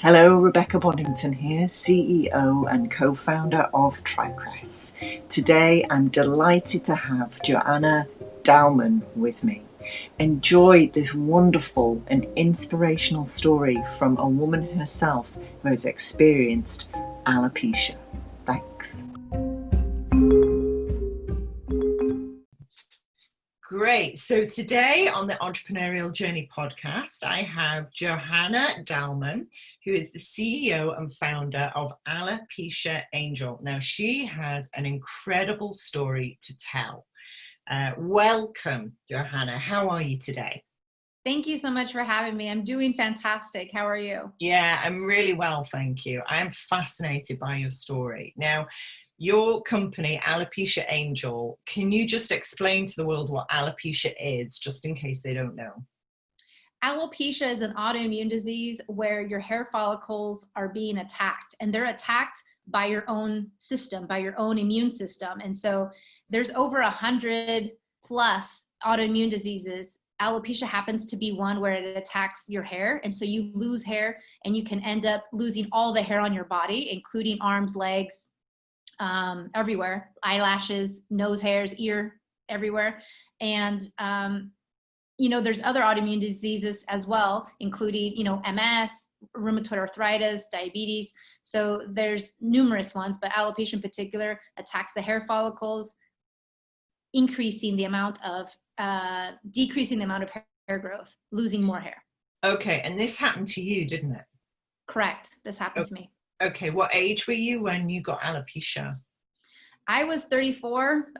Hello, Rebecca Boddington here, CEO and co-founder of Prepregnancy. Today I'm delighted to have Johanna Dalman with me. Enjoy this wonderful and inspirational story from a woman herself who has experienced alopecia. Thanks. Great. So today on the Entrepreneurial Journey podcast, I have Johanna Dalman, who is the CEO and founder of Alopecia Angel. Now, she has an incredible story to tell. Welcome, Johanna. How are you today? Thank you so much for having me. I'm doing fantastic. How are you? Yeah, I'm really well, thank you. I'm fascinated by your story. Now, your company, Alopecia Angel, can you just explain to the world what alopecia is, just in case they don't know? Alopecia is an autoimmune disease where your hair follicles are being attacked, and they're attacked by your own system, by your own immune system. And so there's over 100 plus autoimmune diseases. Alopecia happens to be one where it attacks your hair, and so you lose hair, and you can end up losing all the hair on your body, including arms, legs, everywhere, eyelashes, nose hairs, ear, everywhere. And there's other autoimmune diseases as well, including, MS, rheumatoid arthritis, diabetes. So there's numerous ones, but alopecia in particular attacks the hair follicles, decreasing the amount of hair growth, losing more hair. Okay, and this happened to you, didn't it? Correct. This happened to me. Okay, what age were you when you got alopecia? I was 34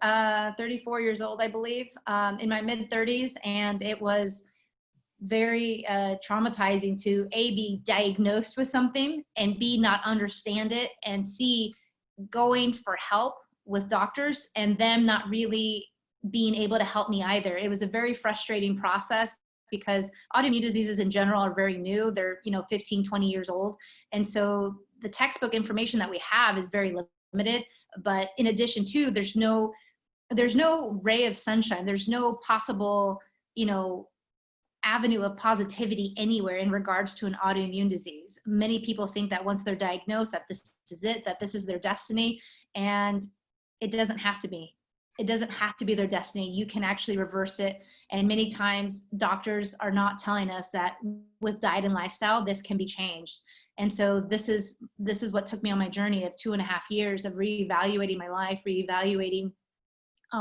years old, I believe, in my mid-30s, and it was very traumatizing to A, be diagnosed with something, and B, not understand it, and C, going for help with doctors and them not really being able to help me either. It was a very frustrating process because autoimmune diseases in general are very new. They're 15, 20 years old. And so the textbook information that we have is very limited. But in addition to, there's no ray of sunshine. There's no possible, avenue of positivity anywhere in regards to an autoimmune disease. Many people think that once they're diagnosed, that this is it, that this is their destiny. And it doesn't have to be. It doesn't have to be their destiny. You can actually reverse it. And many times doctors are not telling us that with diet and lifestyle, this can be changed. And so this is what took me on my journey of 2.5 years of reevaluating my life, reevaluating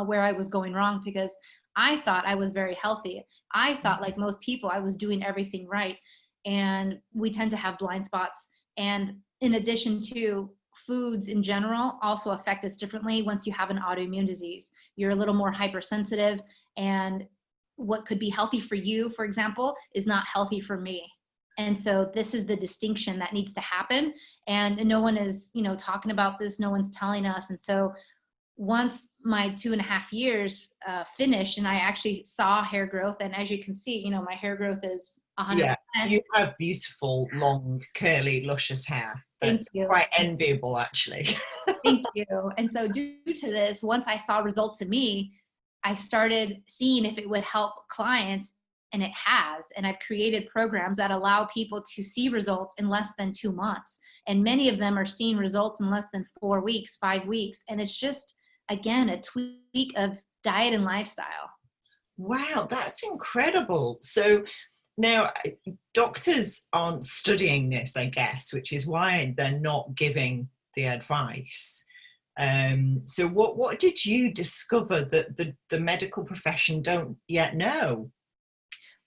where I was going wrong, because I thought I was very healthy. I thought, like most people, I was doing everything right. And we tend to have blind spots. And in addition to, foods in general also affect us differently once you have an autoimmune disease. You're a little more hypersensitive, and what could be healthy for you, for example, is not healthy for me. And so this is the distinction that needs to happen. And no one is, talking about this. No one's telling us. And so once my 2.5 years finished and I actually saw hair growth, and as you can see, my hair growth is 100%. Yeah, you have beautiful, long, curly, luscious hair. That's quite enviable, actually. Thank you. And so due to this, once I saw results in me, I started seeing if it would help clients, and it has. And I've created programs that allow people to see results in less than 2 months. And many of them are seeing results in less than 4 weeks, 5 weeks. And it's just, again, a tweak of diet and lifestyle. Wow, that's incredible. So now doctors aren't studying this, I guess, which is why they're not giving the advice. So what did you discover that the medical profession don't yet know?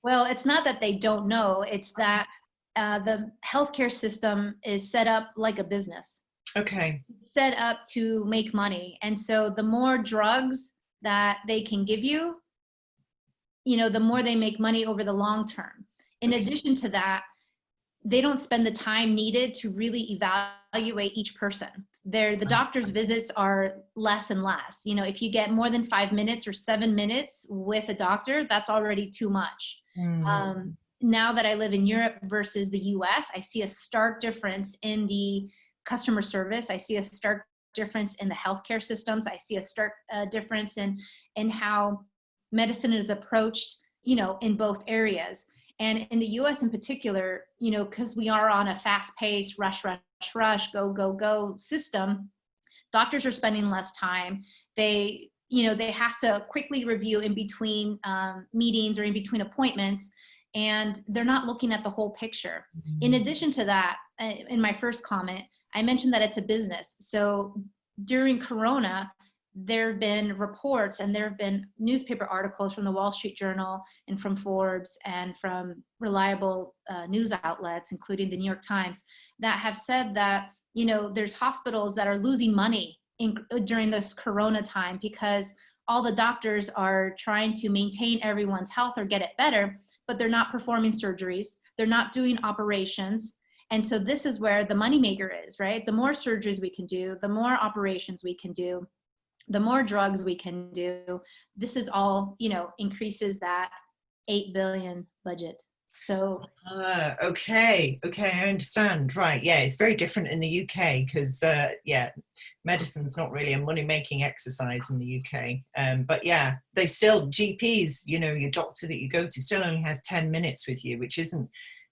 Well, it's not that they don't know. It's that the healthcare system is set up like a business. Okay. It's set up to make money. And so the more drugs that they can give you, the more they make money over the long term. In addition to that, they don't spend the time needed to really evaluate each person. The doctor's visits are less and less. If you get more than 5 minutes or 7 minutes with a doctor, that's already too much. Now that I live in Europe versus the US, I see a stark difference in the customer service. I see a stark difference in the healthcare systems. I see a stark difference in how medicine is approached, in both areas. And in the US in particular, you know, because we are on a fast paced rush, rush, rush, go, go, go system, doctors are spending less time. They, you know, they have to quickly review in between meetings or in between appointments, and they're not looking at the whole picture. In addition to that, in my first comment, I mentioned that it's a business. So during Corona, there have been reports and there have been newspaper articles from the Wall Street Journal and from Forbes and from reliable news outlets, including the New York Times, that have said that, you know, there's hospitals that are losing money during this Corona time because all the doctors are trying to maintain everyone's health or get it better, but they're not performing surgeries. They're not doing operations. And so this is where the moneymaker is, right? The more surgeries we can do, the more operations we can do, the more drugs we can do. This is all, you know, increases that 8 billion budget. So okay, I understand. Right, yeah, it's very different in the UK because yeah, medicine's not really a money-making exercise in the UK. But yeah, they still, GPs, you know, your doctor that you go to still only has 10 minutes with you, which isn't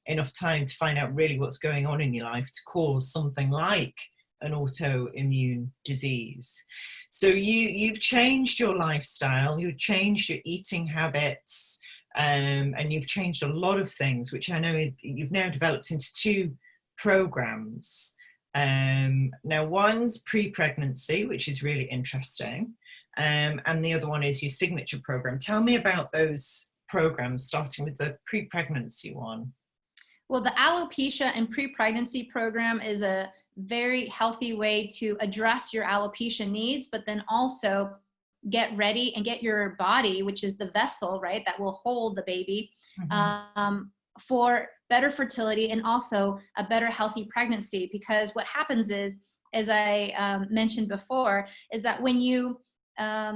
enough time to find out really what's going on in your life to cause something like an autoimmune disease. So you've changed your lifestyle, you've changed your eating habits, and you've changed a lot of things, which I know you've now developed into 2 programs. Now one's pre-pregnancy, which is really interesting, and the other one is your signature program. Tell me about those programs, starting with the pre-pregnancy one. Well, the alopecia and pre-pregnancy program is a very healthy way to address your alopecia needs, but then also get ready and get your body, which is the vessel, right, that will hold the baby, for better fertility and also a better healthy pregnancy. Because what happens is, as I mentioned before, is that when you have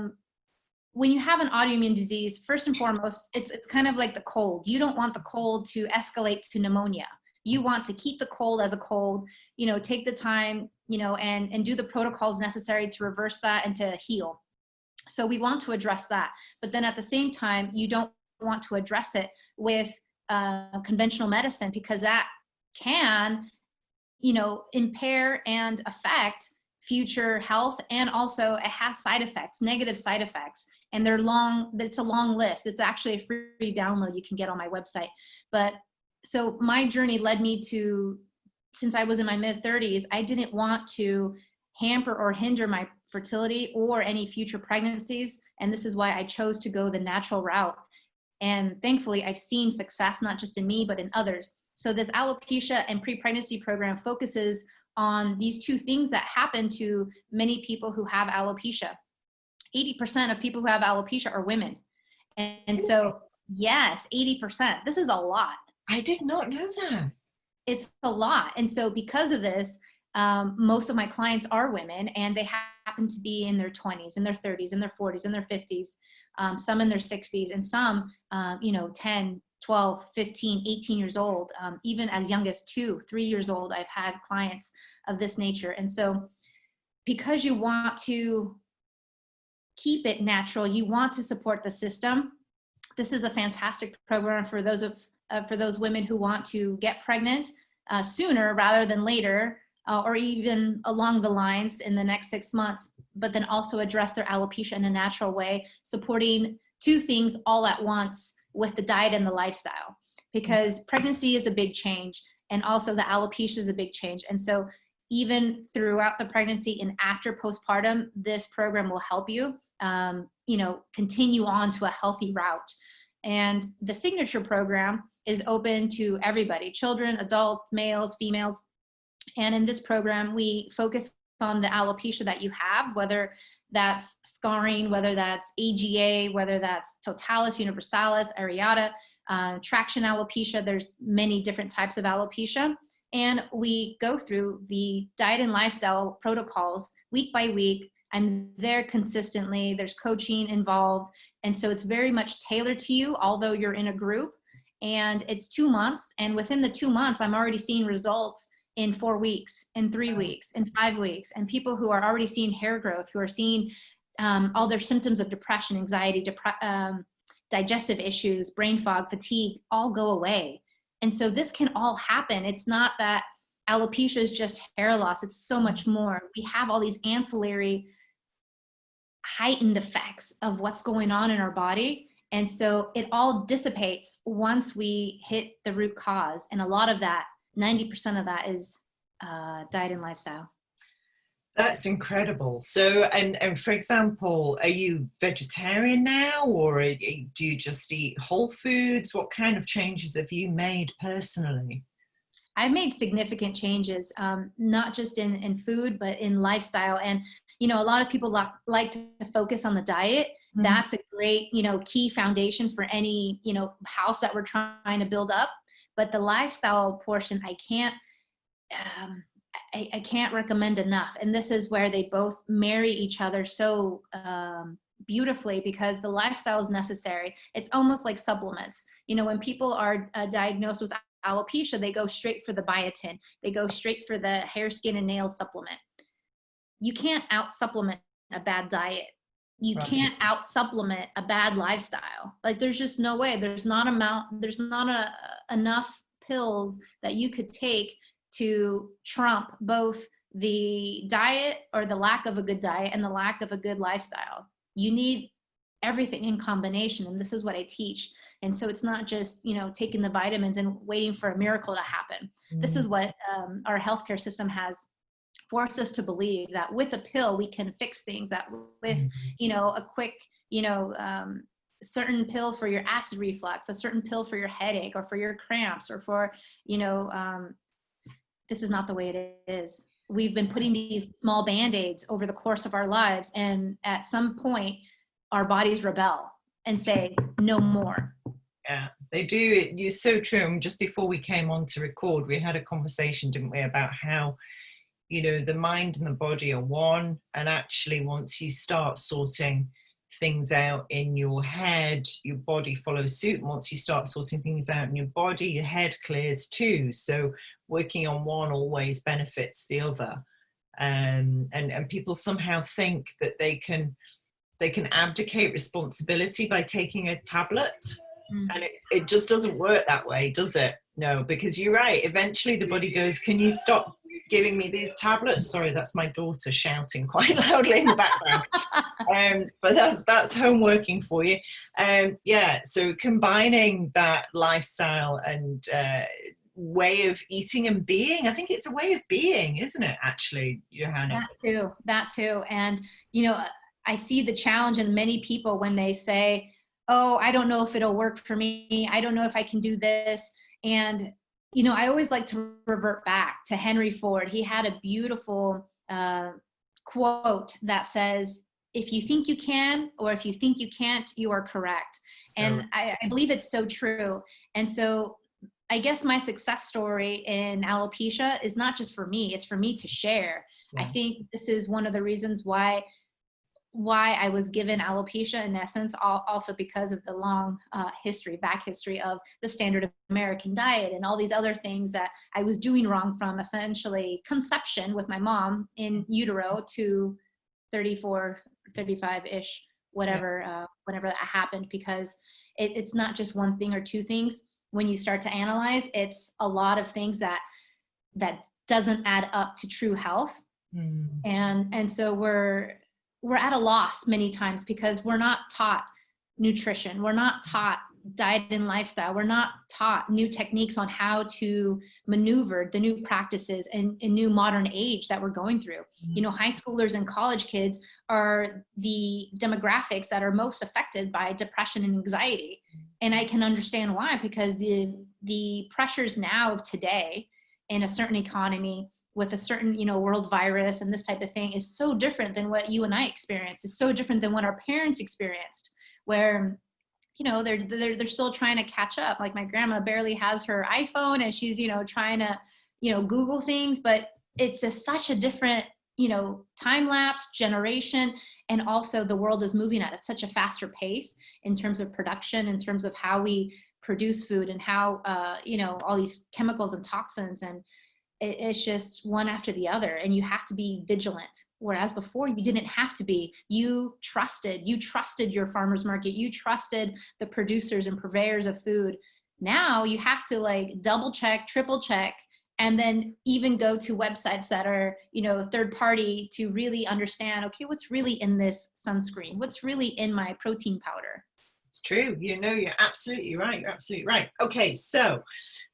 an autoimmune disease, first and foremost, it's kind of like the cold. You don't want the cold to escalate to pneumonia. You want to keep the cold as a cold, you know, take the time, you know, and do the protocols necessary to reverse that and to heal. So we want to address that. But then at the same time, you don't want to address it with conventional medicine, because that can, you know, impair and affect future health. And also it has side effects, negative side effects. And they're long, it's a long list. It's actually a free download you can get on my website. But so my journey led me to, since I was in my mid-30s, I didn't want to hamper or hinder my fertility or any future pregnancies. And this is why I chose to go the natural route. And thankfully, I've seen success, not just in me, but in others. So this alopecia and pre-pregnancy program focuses on these 2 things that happen to many people who have alopecia. 80% of people who have alopecia are women. And so, yes, 80%. This is a lot. I did not know that. It's a lot. And so because of this, most of my clients are women, and they happen to be in their 20s, in their 30s, in their 40s, in their 50s, some in their 60s, and some, you know, 10, 12, 15, 18 years old, even as young as 2, 3 years old. I've had clients of this nature. And so because you want to keep it natural, you want to support the system, this is a fantastic program for those women who want to get pregnant sooner rather than later, or even along the lines in the next 6 months, but then also address their alopecia in a natural way, supporting 2 things all at once with the diet and the lifestyle. Because pregnancy is a big change, and also the alopecia is a big change. And so even throughout the pregnancy and after postpartum, this program will help you, you know, continue on to a healthy route. And the signature program is open to everybody, children, adults, males, females. And in this program, we focus on the alopecia that you have, whether that's scarring, whether that's AGA, whether that's totalis, universalis, areata, traction alopecia. There's many different types of alopecia. And we go through the diet and lifestyle protocols week by week. I'm there consistently. There's coaching involved. And so it's very much tailored to you, although you're in a group. And it's 2 months. And within the 2 months, I'm already seeing results in 4 weeks, in 3 weeks, in 5 weeks. And people who are already seeing hair growth, who are seeing all their symptoms of depression, anxiety, digestive issues, brain fog, fatigue, all go away. And so this can all happen. It's not that alopecia is just hair loss. It's so much more. We have all these ancillary heightened effects of what's going on in our body. And so it all dissipates once we hit the root cause. And a lot of that, 90% of that is diet and lifestyle. That's incredible. So, and for example, are you vegetarian now, or do you just eat whole foods? What kind of changes have you made personally? I've made significant changes, not just in food, but in lifestyle. And, you know, a lot of people like to focus on the diet. Mm-hmm. That's a great, you know, key foundation for any, you know, house that we're trying to build up. But the lifestyle portion, I can't recommend enough. And this is where they both marry each other so beautifully, because the lifestyle is necessary. It's almost like supplements. You know, when people are diagnosed with alopecia, they go straight for the biotin. They go straight for the hair, skin, and nail supplement. You can't out supplement a bad diet. You right. can't out supplement a bad lifestyle. Like, there's just no way. There's not enough pills that you could take to trump both the diet, or the lack of a good diet, and the lack of a good lifestyle. You need everything in combination, and this is what I teach. And so it's not just, you know, taking the vitamins and waiting for a miracle to happen. Mm. This is what our healthcare system has forced us to believe, that with a pill we can fix things, that with, you know, a quick, you know, certain pill for your acid reflux, a certain pill for your headache, or for your cramps, or for, you know, this is not the way it is. We've been putting these small Band-Aids over the course of our lives, and at some point our bodies rebel and say, no more. Yeah, they do. You're so true. And just before we came on to record, we had a conversation, didn't we, about how, you know, the mind and the body are one. And actually, once you start sorting things out in your head, your body follows suit. And once you start sorting things out in your body, your head clears too. So working on one always benefits the other. And people somehow think that they can abdicate responsibility by taking a tablet. And it just doesn't work that way, does it? No, because you're right. Eventually the body goes, can you stop giving me these tablets? Sorry, that's my daughter shouting quite loudly in the background. But that's home working for you. Yeah, so combining that lifestyle and way of eating and being, I think it's a way of being, isn't it, actually, Johanna? That too. And, you know, I see the challenge in many people when they say, oh, I don't know if it'll work for me. I don't know if I can do this. And, you know, I always like to revert back to Henry Ford. He had a beautiful quote that says, if you think you can, or if you think you can't, you are correct. And I believe it's so true. And so I guess my success story in alopecia is not just for me, it's for me to share. Yeah. I think this is one of the reasons why I was given alopecia, in essence, also because of the long back history of the standard American diet and all these other things that I was doing wrong, from essentially conception with my mom in utero to 34, 35-ish, whatever, whenever that happened, because it's not just one thing or two things. When you start to analyze, it's a lot of things that doesn't add up to true health. And so we're at a loss many times, because we're not taught nutrition. We're not taught diet and lifestyle. We're not taught new techniques on how to maneuver the new practices and new modern age that we're going through. You know, high schoolers and college kids are the demographics that are most affected by depression and anxiety. And I can understand why, because the pressures now of today in a certain economy, with a certain, you know, world virus and this type of thing, is so different than what you and I experienced. It's so different than what our parents experienced, where, you know, they're still trying to catch up. Like, my grandma barely has her iPhone, and she's, you know, trying to, you know, Google things, but it's such a different, you know, time lapse generation. And also the world is moving at such a faster pace in terms of production, in terms of how we produce food, and how, you know, all these chemicals and toxins, and it's just one after the other, and you have to be vigilant. Whereas before you didn't have to be. You trusted your farmers market. You trusted the producers and purveyors of food. Now you have to like double check, triple check, and then even go to websites that are, you know, third party to really understand, okay, what's really in this sunscreen? What's really in my protein powder? It's true. You know, you're absolutely right. You're absolutely right. Okay, so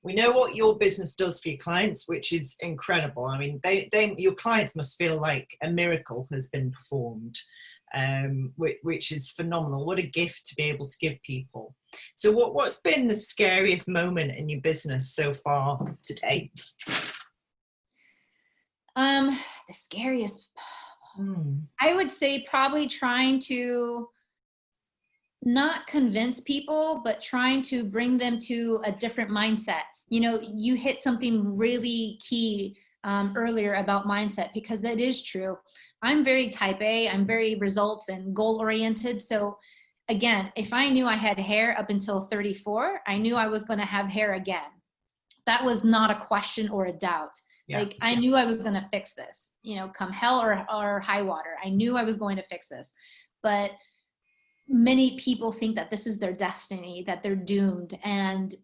we know what your business does for your clients, which is incredible. I mean, your clients must feel like a miracle has been performed, which is phenomenal. What a gift to be able to give people. So what's been the scariest moment in your business so far to date? The scariest, I would say probably trying to not convince people, but trying to bring them to a different mindset. You know, you hit something really key earlier about mindset, because that is true. I'm very type A, I'm very results and goal oriented. So again, if I knew I had hair up until 34, I knew I was going to have hair again. That was not a question or a doubt. Yeah. Like I knew I was going to fix this, you know, come hell or high water. I knew I was going to fix this. But many people think that this is their destiny, that they're doomed. And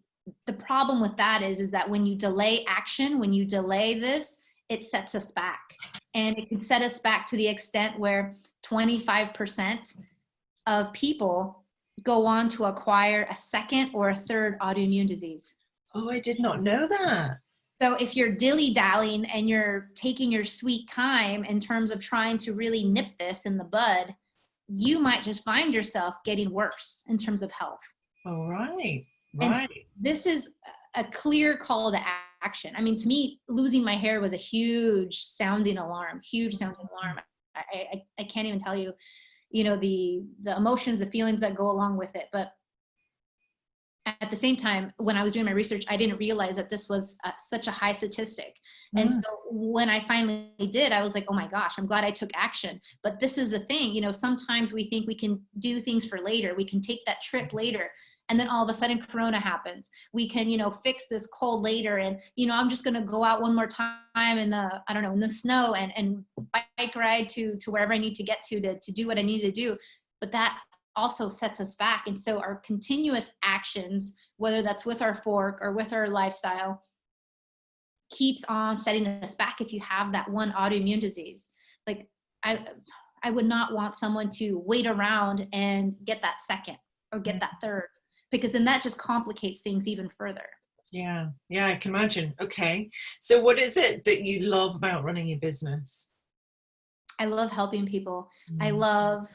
the problem with that is that when you delay action, when you delay this, it sets us back. And it can set us back to the extent where 25% of people go on to acquire a second or a third autoimmune disease. Oh, I did not know that. So if you're dilly-dallying and you're taking your sweet time in terms of trying to really nip this in the bud, you might just find yourself getting worse in terms of health. All right. And so this is a clear call to action. I mean, to me, losing my hair was a huge sounding alarm. I can't even tell you, you know, the emotions, the feelings that go along with it. But at the same time, when I was doing my research, I didn't realize that this was such a high statistic. And so when I finally did, I was like, oh my gosh, I'm glad I took action. But this is the thing, you know, sometimes we think we can do things for later. We can take that trip later. And then all of a sudden Corona happens. We can, you know, fix this cold later. And, you know, I'm just going to go out one more time in the, I don't know, in the snow and bike ride to wherever I need to get to do what I need to do. But that also sets us back. And so our continuous actions, whether that's with our fork or with our lifestyle, keeps on setting us back if you have that one autoimmune disease. Like I would not want someone to wait around and get that second or get that third, because then that just complicates things even further. Yeah, I can imagine. Okay. So what is it that you love about running your business? I love helping people. I love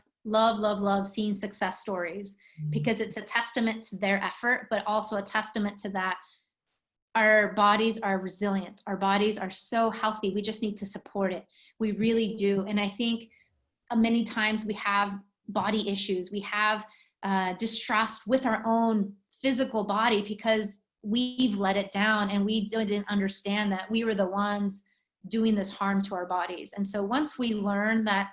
seeing success stories, because it's a testament to their effort, but also a testament to that our bodies are resilient. Our bodies are so healthy. We just need to support it. We really do. And I think many times we have body issues. We have distrust with our own physical body because we've let it down and we didn't understand that we were the ones doing this harm to our bodies. And so once we learn that,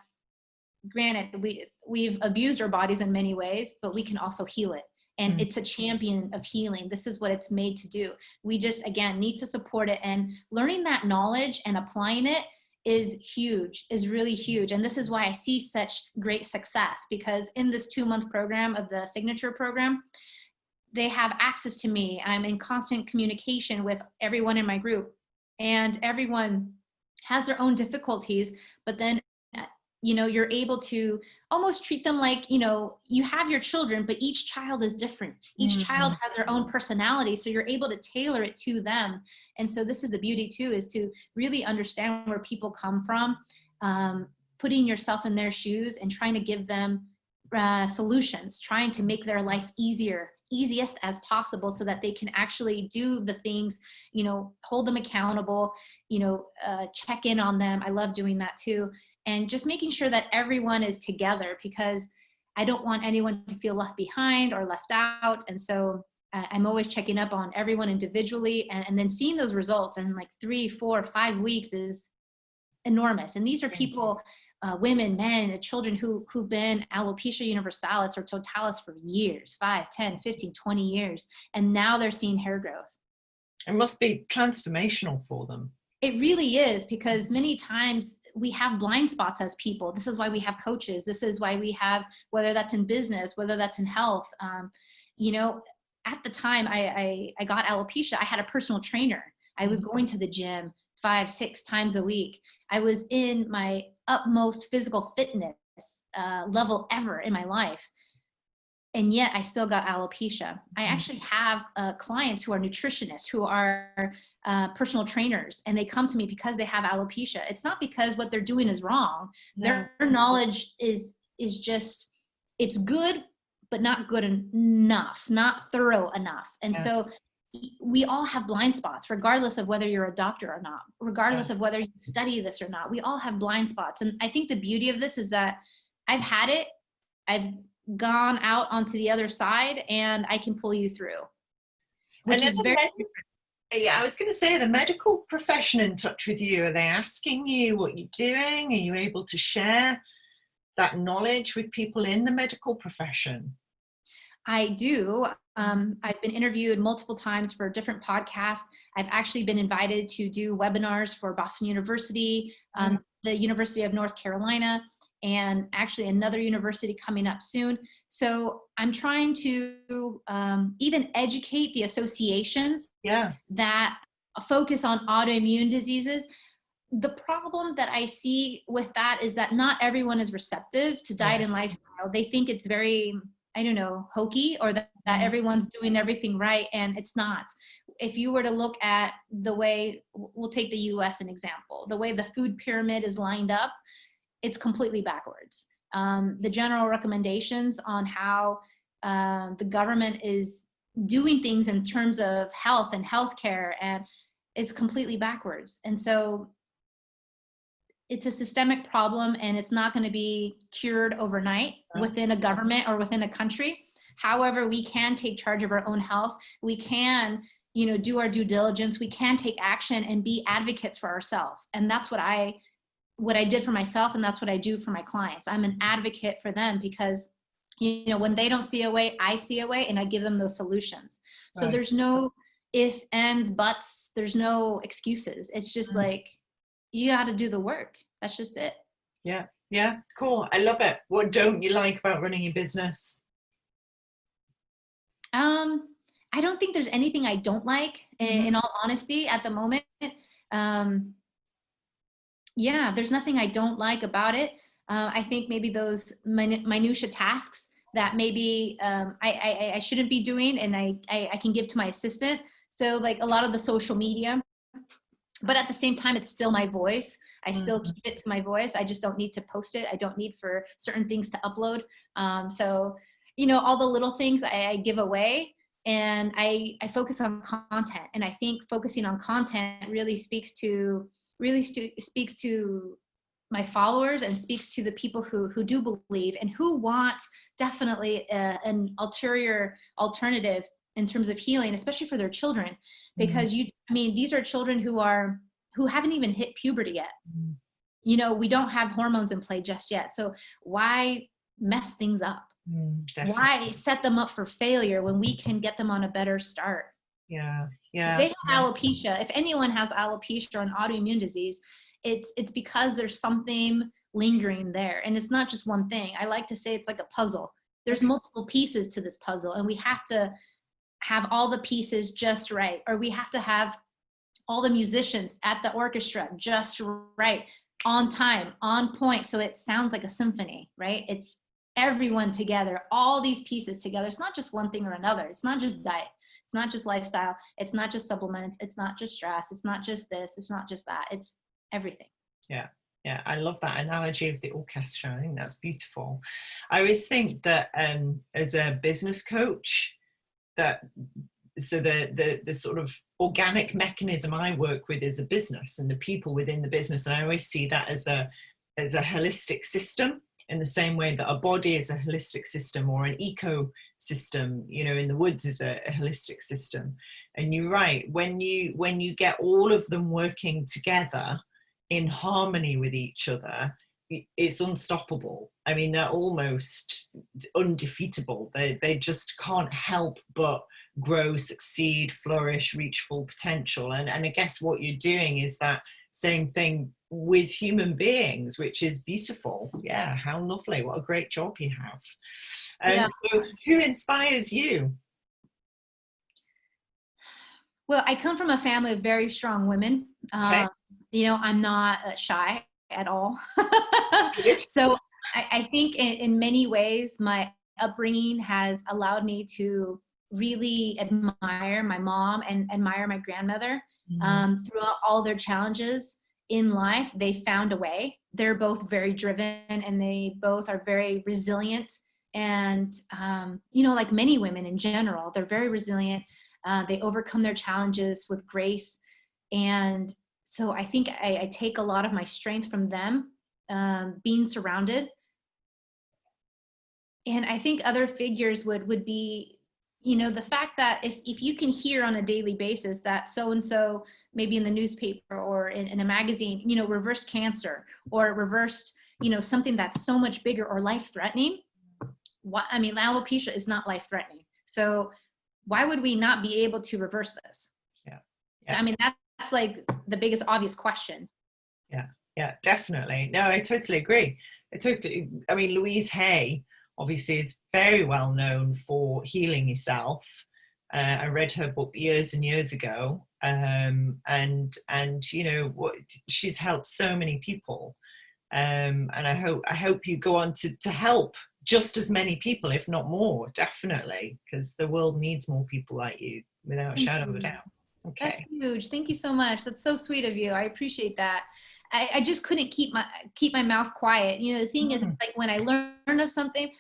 granted, we've abused our bodies in many ways, but we can also heal it. And it's a champion of healing. This is what it's made to do. We just, again, need to support it. And learning that knowledge and applying it is huge, is really huge. And this is why I see such great success, because in this 2-month program of the signature program, they have access to me. I'm in constant communication with everyone in my group, and everyone has their own difficulties, but then you know, you're able to almost treat them like, you know, you have your children, but each child is different. Each child has their own personality. So you're able to tailor it to them. And so this is the beauty too, is to really understand where people come from, putting yourself in their shoes and trying to give them solutions, trying to make their life easiest as possible so that they can actually do the things, you know, hold them accountable, you know, check in on them. I love doing that too. And just making sure that everyone is together, because I don't want anyone to feel left behind or left out. And so I'm always checking up on everyone individually, and then seeing those results in like 3, 4, 5 weeks is enormous. And these are people, women, men, children who've been alopecia universalis or totalis for years, 5, 10, 15, 20 years. And now they're seeing hair growth. It must be transformational for them. It really is, because many times we have blind spots as people. This is why we have coaches. This is why we have, whether that's in business, whether that's in health. You know, at the time I got alopecia, I had a personal trainer. I was going to the gym 5-6 times a week. I was in my utmost physical fitness level ever in my life. And yet I still got alopecia. I actually have clients who are nutritionists, who are personal trainers, and they come to me because they have alopecia. It's not because what they're doing is wrong. No. Their knowledge is just, it's good, but not good enough, not thorough enough. And so we all have blind spots, regardless of whether you're a doctor or not, regardless of whether you study this or not. We all have blind spots. And I think the beauty of this is that I've had it. I've gone out onto the other side, and I can pull you through, which is very I was going to say, the medical profession in touch with you? Are they asking you what you're doing? Are you able to share that knowledge with people in the medical profession? I do. I've been interviewed multiple times for different podcasts. I've actually been invited to do webinars for Boston University, the University of North Carolina, and actually another university coming up soon. So I'm trying to even educate the associations that focus on autoimmune diseases. The problem that I see with that is that not everyone is receptive to diet and lifestyle. They think it's very, I don't know, hokey, or that everyone's doing everything right, and it's not. If you were to look at the way, we'll take the US an example, the way the food pyramid is lined up, it's completely backwards. The general recommendations on how the government is doing things in terms of health and healthcare, and it's completely backwards. And so it's a systemic problem, and it's not going to be cured overnight within a government or within a country. However, we can take charge of our own health. We can, you know, do our due diligence. We can take action and be advocates for ourselves. And that's what I did for myself, and that's what I do for my clients. I'm an advocate for them because, you know, when they don't see a way, I see a way, and I give them those solutions. So there's no if, ands, buts. There's no excuses. It's just like, you got to do the work. That's just it. Yeah, cool. I love it. What don't you like about running your business? I don't think there's anything I don't like, in all honesty, at the moment. Yeah, there's nothing I don't like about it. I think maybe those minutia tasks that maybe I shouldn't be doing, and I can give to my assistant. So like a lot of the social media, but at the same time, it's still my voice. I still keep it to my voice. I just don't need to post it. I don't need for certain things to upload. So, you know, all the little things I give away, and I focus on content. And I think focusing on content really speaks to my followers, and speaks to the people who do believe and who want definitely an alternative in terms of healing, especially for their children, because these are children who haven't even hit puberty yet. You know, we don't have hormones in play just yet. So why mess things up? Why set them up for failure when we can get them on a better start? If they have alopecia, if anyone has alopecia or an autoimmune disease, it's because there's something lingering there. And it's not just one thing. I like to say it's like a puzzle. There's multiple pieces to this puzzle, and we have to have all the pieces just right, or we have to have all the musicians at the orchestra just right, on time, on point, so it sounds like a symphony, right? It's everyone together, all these pieces together. It's not just one thing or another. It's not just diet. It's not just lifestyle. It's not just supplements. It's not just stress. It's not just this. It's not just that. It's everything. Yeah, I love that analogy of the orchestra. I think that's beautiful. I always think that as a business coach, that the sort of organic mechanism I work with is a business and the people within the business, and I always see that as a holistic system, in the same way that a body is a holistic system, or an ecosystem, you know, in the woods is a holistic system. And you're right, when you get all of them working together in harmony with each other, it's unstoppable. I mean, they're almost undefeatable. They just can't help but grow, succeed, flourish, reach full potential. And I guess what you're doing is that same thing with human beings, which is beautiful. Yeah, how lovely. What a great job you have. Yeah. So who inspires you? Well, I come from a family of very strong women. Okay. I'm not shy at all. Good. So I think in many ways, my upbringing has allowed me to really admire my mom and admire my grandmother. Throughout all their challenges in life, they found a way. They're both very driven and they both are very resilient. And, like many women in general, they're very resilient. They overcome their challenges with grace. And so I think I take a lot of my strength from them, being surrounded. And I think other figures would be, the fact that if you can hear on a daily basis that so-and-so, maybe in the newspaper or in a magazine, reversed cancer or reversed, something that's so much bigger or life-threatening. Alopecia is not life-threatening. So why would we not be able to reverse this? Yeah. That's like the biggest obvious question. Yeah, definitely. No, I totally agree. Louise Hay obviously is very well known for healing yourself. I read her book years and years ago, and she's helped so many people, and I hope you go on to help just as many people, if not more, definitely, because the world needs more people like you, without a shadow of a doubt. Okay. That's huge. Thank you so much. That's so sweet of you. I appreciate that. I just couldn't keep my mouth quiet. The thing is, like when I learn of something,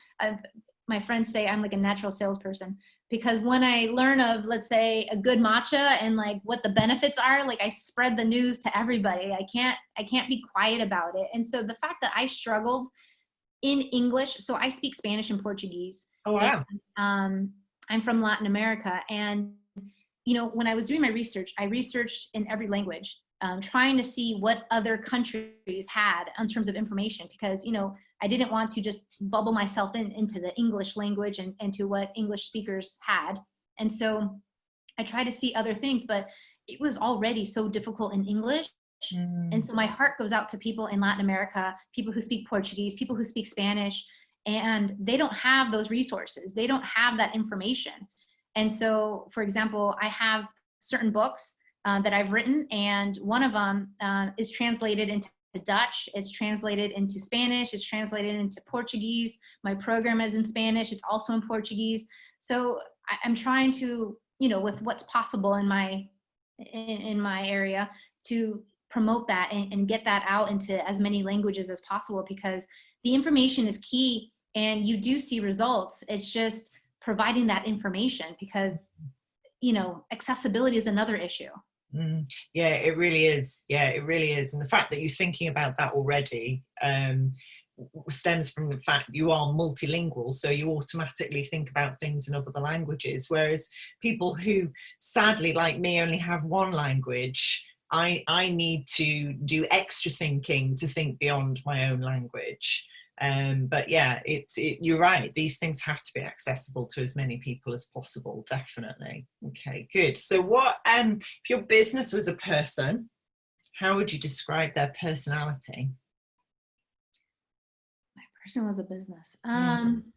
my friends say I'm like a natural salesperson, because when I learn of, let's say, a good matcha and like what the benefits are, like I spread the news to everybody. I can't be quiet about it. And so the fact that I struggled in English, so I speak Spanish and Portuguese. Oh, wow. And, I'm from Latin America, and when I was doing my research, I researched in every language, trying to see what other countries had in terms of information, because, I didn't want to just bubble myself into the English language and to what English speakers had. And so I tried to see other things, but it was already so difficult in English. And so my heart goes out to people in Latin America, people who speak Portuguese, people who speak Spanish, and they don't have those resources. They don't have that information. And so, for example, I have certain books that I've written, and one of them is translated into Dutch, it's translated into Spanish, it's translated into Portuguese. My program is in Spanish, it's also in Portuguese. So I'm trying to, with what's possible in my area, to promote that and get that out into as many languages as possible, because the information is key and you do see results. It's just providing that information, because accessibility is another issue. Yeah, it really is. And the fact that you're thinking about that already stems from the fact you are multilingual, so you automatically think about things in other languages, whereas people who sadly, like me, only have one language, I need to do extra thinking to think beyond my own language. But yeah, you're right. These things have to be accessible to as many people as possible. Definitely. Okay, good. So if your business was a person, how would you describe their personality? My person was a business.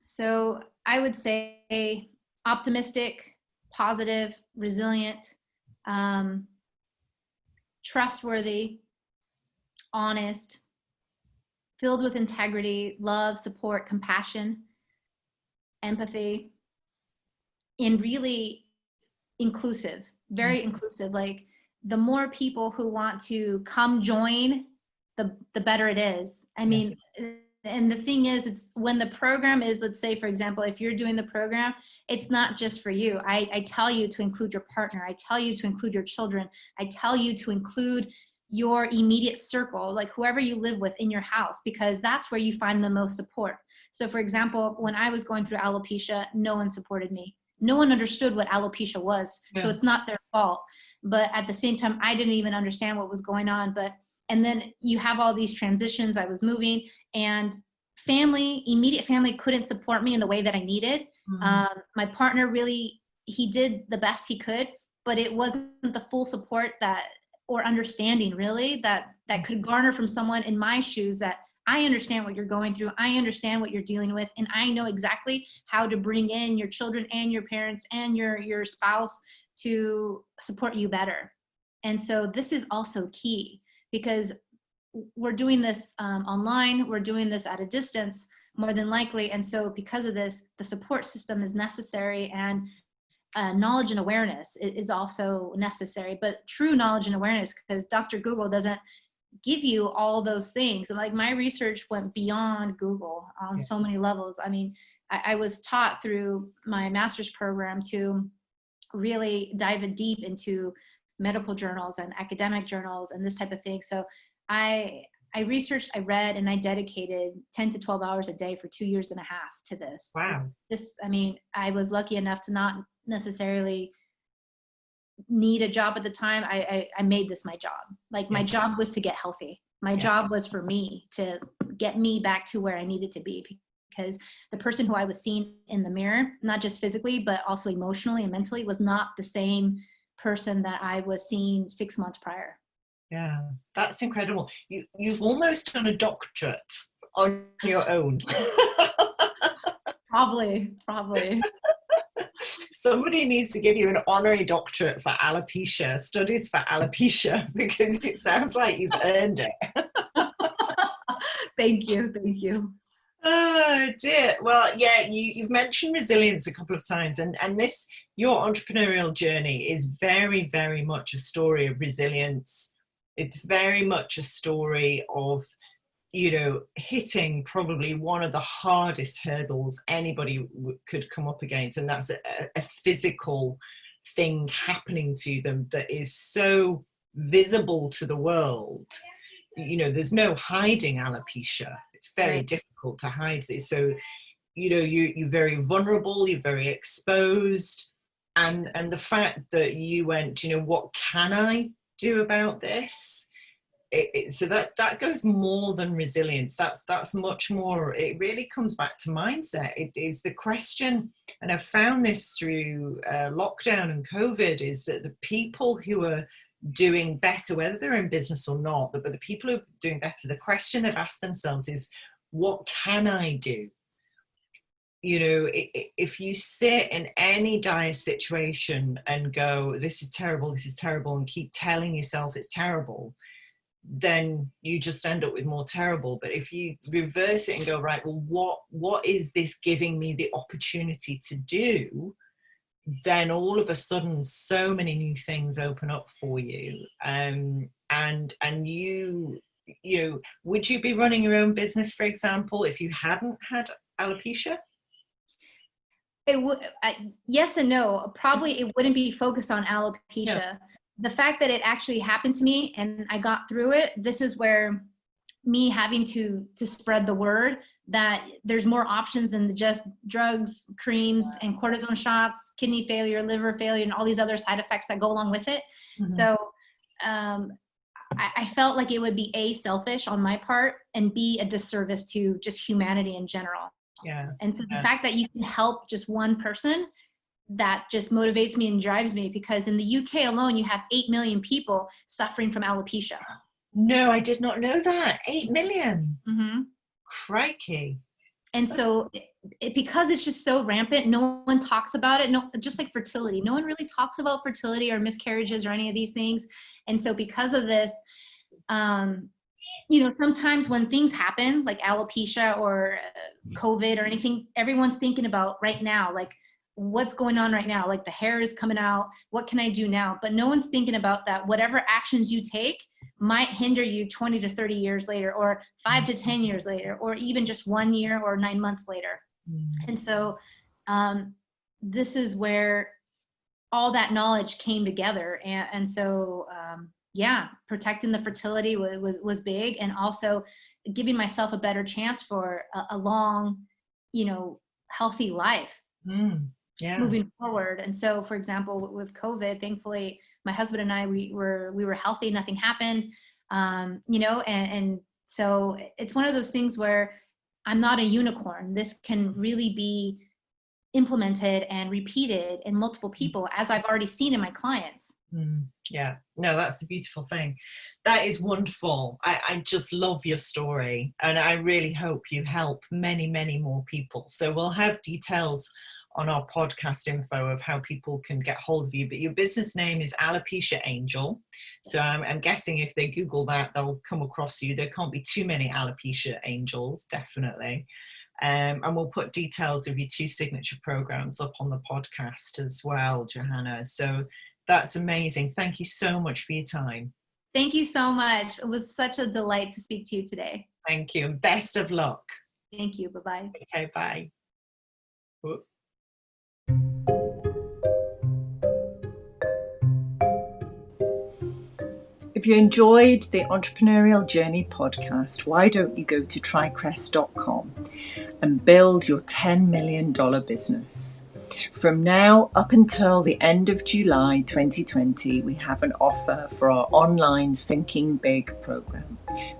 So I would say optimistic, positive, resilient, trustworthy, honest, filled with integrity, love, support, compassion, empathy, and really inclusive, very inclusive. Like the more people who want to come join, the better it is. I mean, and the thing is, it's when the program is, let's say, for example, if you're doing the program, it's not just for you. I tell you to include your partner. I tell you to include your children. I tell you to include your immediate circle, like whoever you live with in your house, because that's where you find the most support. So for example, when I was going through alopecia, no one supported me. No one understood what alopecia was. So it's not their fault. But at the same time, I didn't even understand what was going on. And then you have all these transitions. I was moving, and immediate family couldn't support me in the way that I needed. My partner really he did the best he could, but it wasn't the full support that, or understanding really, that could garner from someone in my shoes, that I understand what you're going through. I understand what you're dealing with. And I know exactly how to bring in your children and your parents and your spouse to support you better. And so this is also key, because we're doing this online, we're doing this at a distance more than likely. And so because of this, the support system is necessary, and knowledge and awareness is also necessary, but true knowledge and awareness, because Dr. Google doesn't give you all those things. And like, my research went beyond Google on so many levels. I mean, I was taught through my master's program to really dive in deep into medical journals and academic journals and this type of thing. So I researched, I read, and I dedicated 10 to 12 hours a day for 2.5 years to this. Wow. I mean, I was lucky enough to not necessarily need a job at the time. I made this my job. Like, my job was to get healthy. My job was for me to get me back to where I needed to be, because the person who I was seeing in the mirror, not just physically, but also emotionally and mentally, was not the same person that I was seeing 6 months prior. Yeah, that's incredible. You've almost done a doctorate on your own. Probably. Somebody needs to give you an honorary doctorate for alopecia, studies for alopecia, because it sounds like you've earned it. Thank you. Oh dear. Well, yeah, you've mentioned resilience a couple of times, and this, your entrepreneurial journey is very, very much a story of resilience. It's very much a story of, hitting probably one of the hardest hurdles anybody could come up against, and that's a physical thing happening to them that is so visible to the world. There's no hiding alopecia. It's very difficult to hide this. So, you're very vulnerable, you're very exposed, and the fact that you went, what can I do about this? So that goes more than resilience. That's much more. It really comes back to mindset. It is the question, and I've found this through lockdown and COVID, is that the people who are doing better, whether they're in business or not, but the people who are doing better, the question they've asked themselves is, what can I do? If you sit in any dire situation and go, this is terrible, and keep telling yourself it's terrible, then you just end up with more terrible. But if you reverse it and go, right, well, what is this giving me the opportunity to do? Then all of a sudden, so many new things open up for you. And you, would you be running your own business, for example, if you hadn't had alopecia? It would, yes and no. Probably it wouldn't be focused on alopecia. No. The fact that it actually happened to me and I got through it, this is where me having to spread the word that there's more options than just drugs, creams, and cortisone shots, kidney failure, liver failure, and all these other side effects that go along with it. Mm-hmm. So I felt like it would be A, selfish on my part, and B, a disservice to just humanity in general. Yeah. And so the fact that you can help just one person, that just motivates me and drives me, because in the UK alone, you have 8 million people suffering from alopecia. No, I did not know that. 8 million. Mm-hmm. Crikey. And so because it's just so rampant, no one talks about it. No, just like fertility, no one really talks about fertility or miscarriages or any of these things. And so because of this, sometimes when things happen like alopecia or COVID or anything, everyone's thinking about right now, like, what's going on right now? Like, the hair is coming out. What can I do now? But no one's thinking about that. Whatever actions you take might hinder you 20 to 30 years later, or 5 to 10 years later, or even just 1 year or 9 months later. And so this is where all that knowledge came together. And so, protecting the fertility was big, and also giving myself a better chance for a long, healthy life. Moving forward. And so, for example, with COVID, thankfully, my husband and I, we were healthy, nothing happened, and so it's one of those things where I'm not a unicorn. This can really be implemented and repeated in multiple people, as I've already seen in my clients. Yeah, no, that's the beautiful thing. That is wonderful. I just love your story, and I really hope you help many, many more people. So we'll have details on our podcast info of how people can get hold of you, but your business name is Alopecia Angel. So I'm guessing if they Google that, they'll come across you. There can't be too many Alopecia Angels, definitely. And we'll put details of your 2 signature programs up on the podcast as well, Johanna. So that's amazing. Thank you so much for your time. Thank you so much. It was such a delight to speak to you today. Thank you, and best of luck. Thank you. Bye-bye. Okay, bye. If you enjoyed the Entrepreneurial Journey podcast, why don't you go to trycrest.com and build your $10 million business? From now up until the end of July 2020, we have an offer for our online Thinking Big program.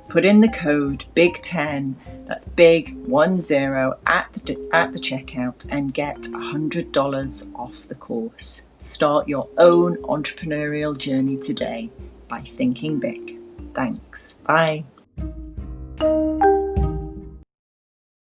Put in the code BIG10, that's BIG10 at the checkout, and get $100 off the course. Start your own entrepreneurial journey today by thinking big. Thanks. Bye.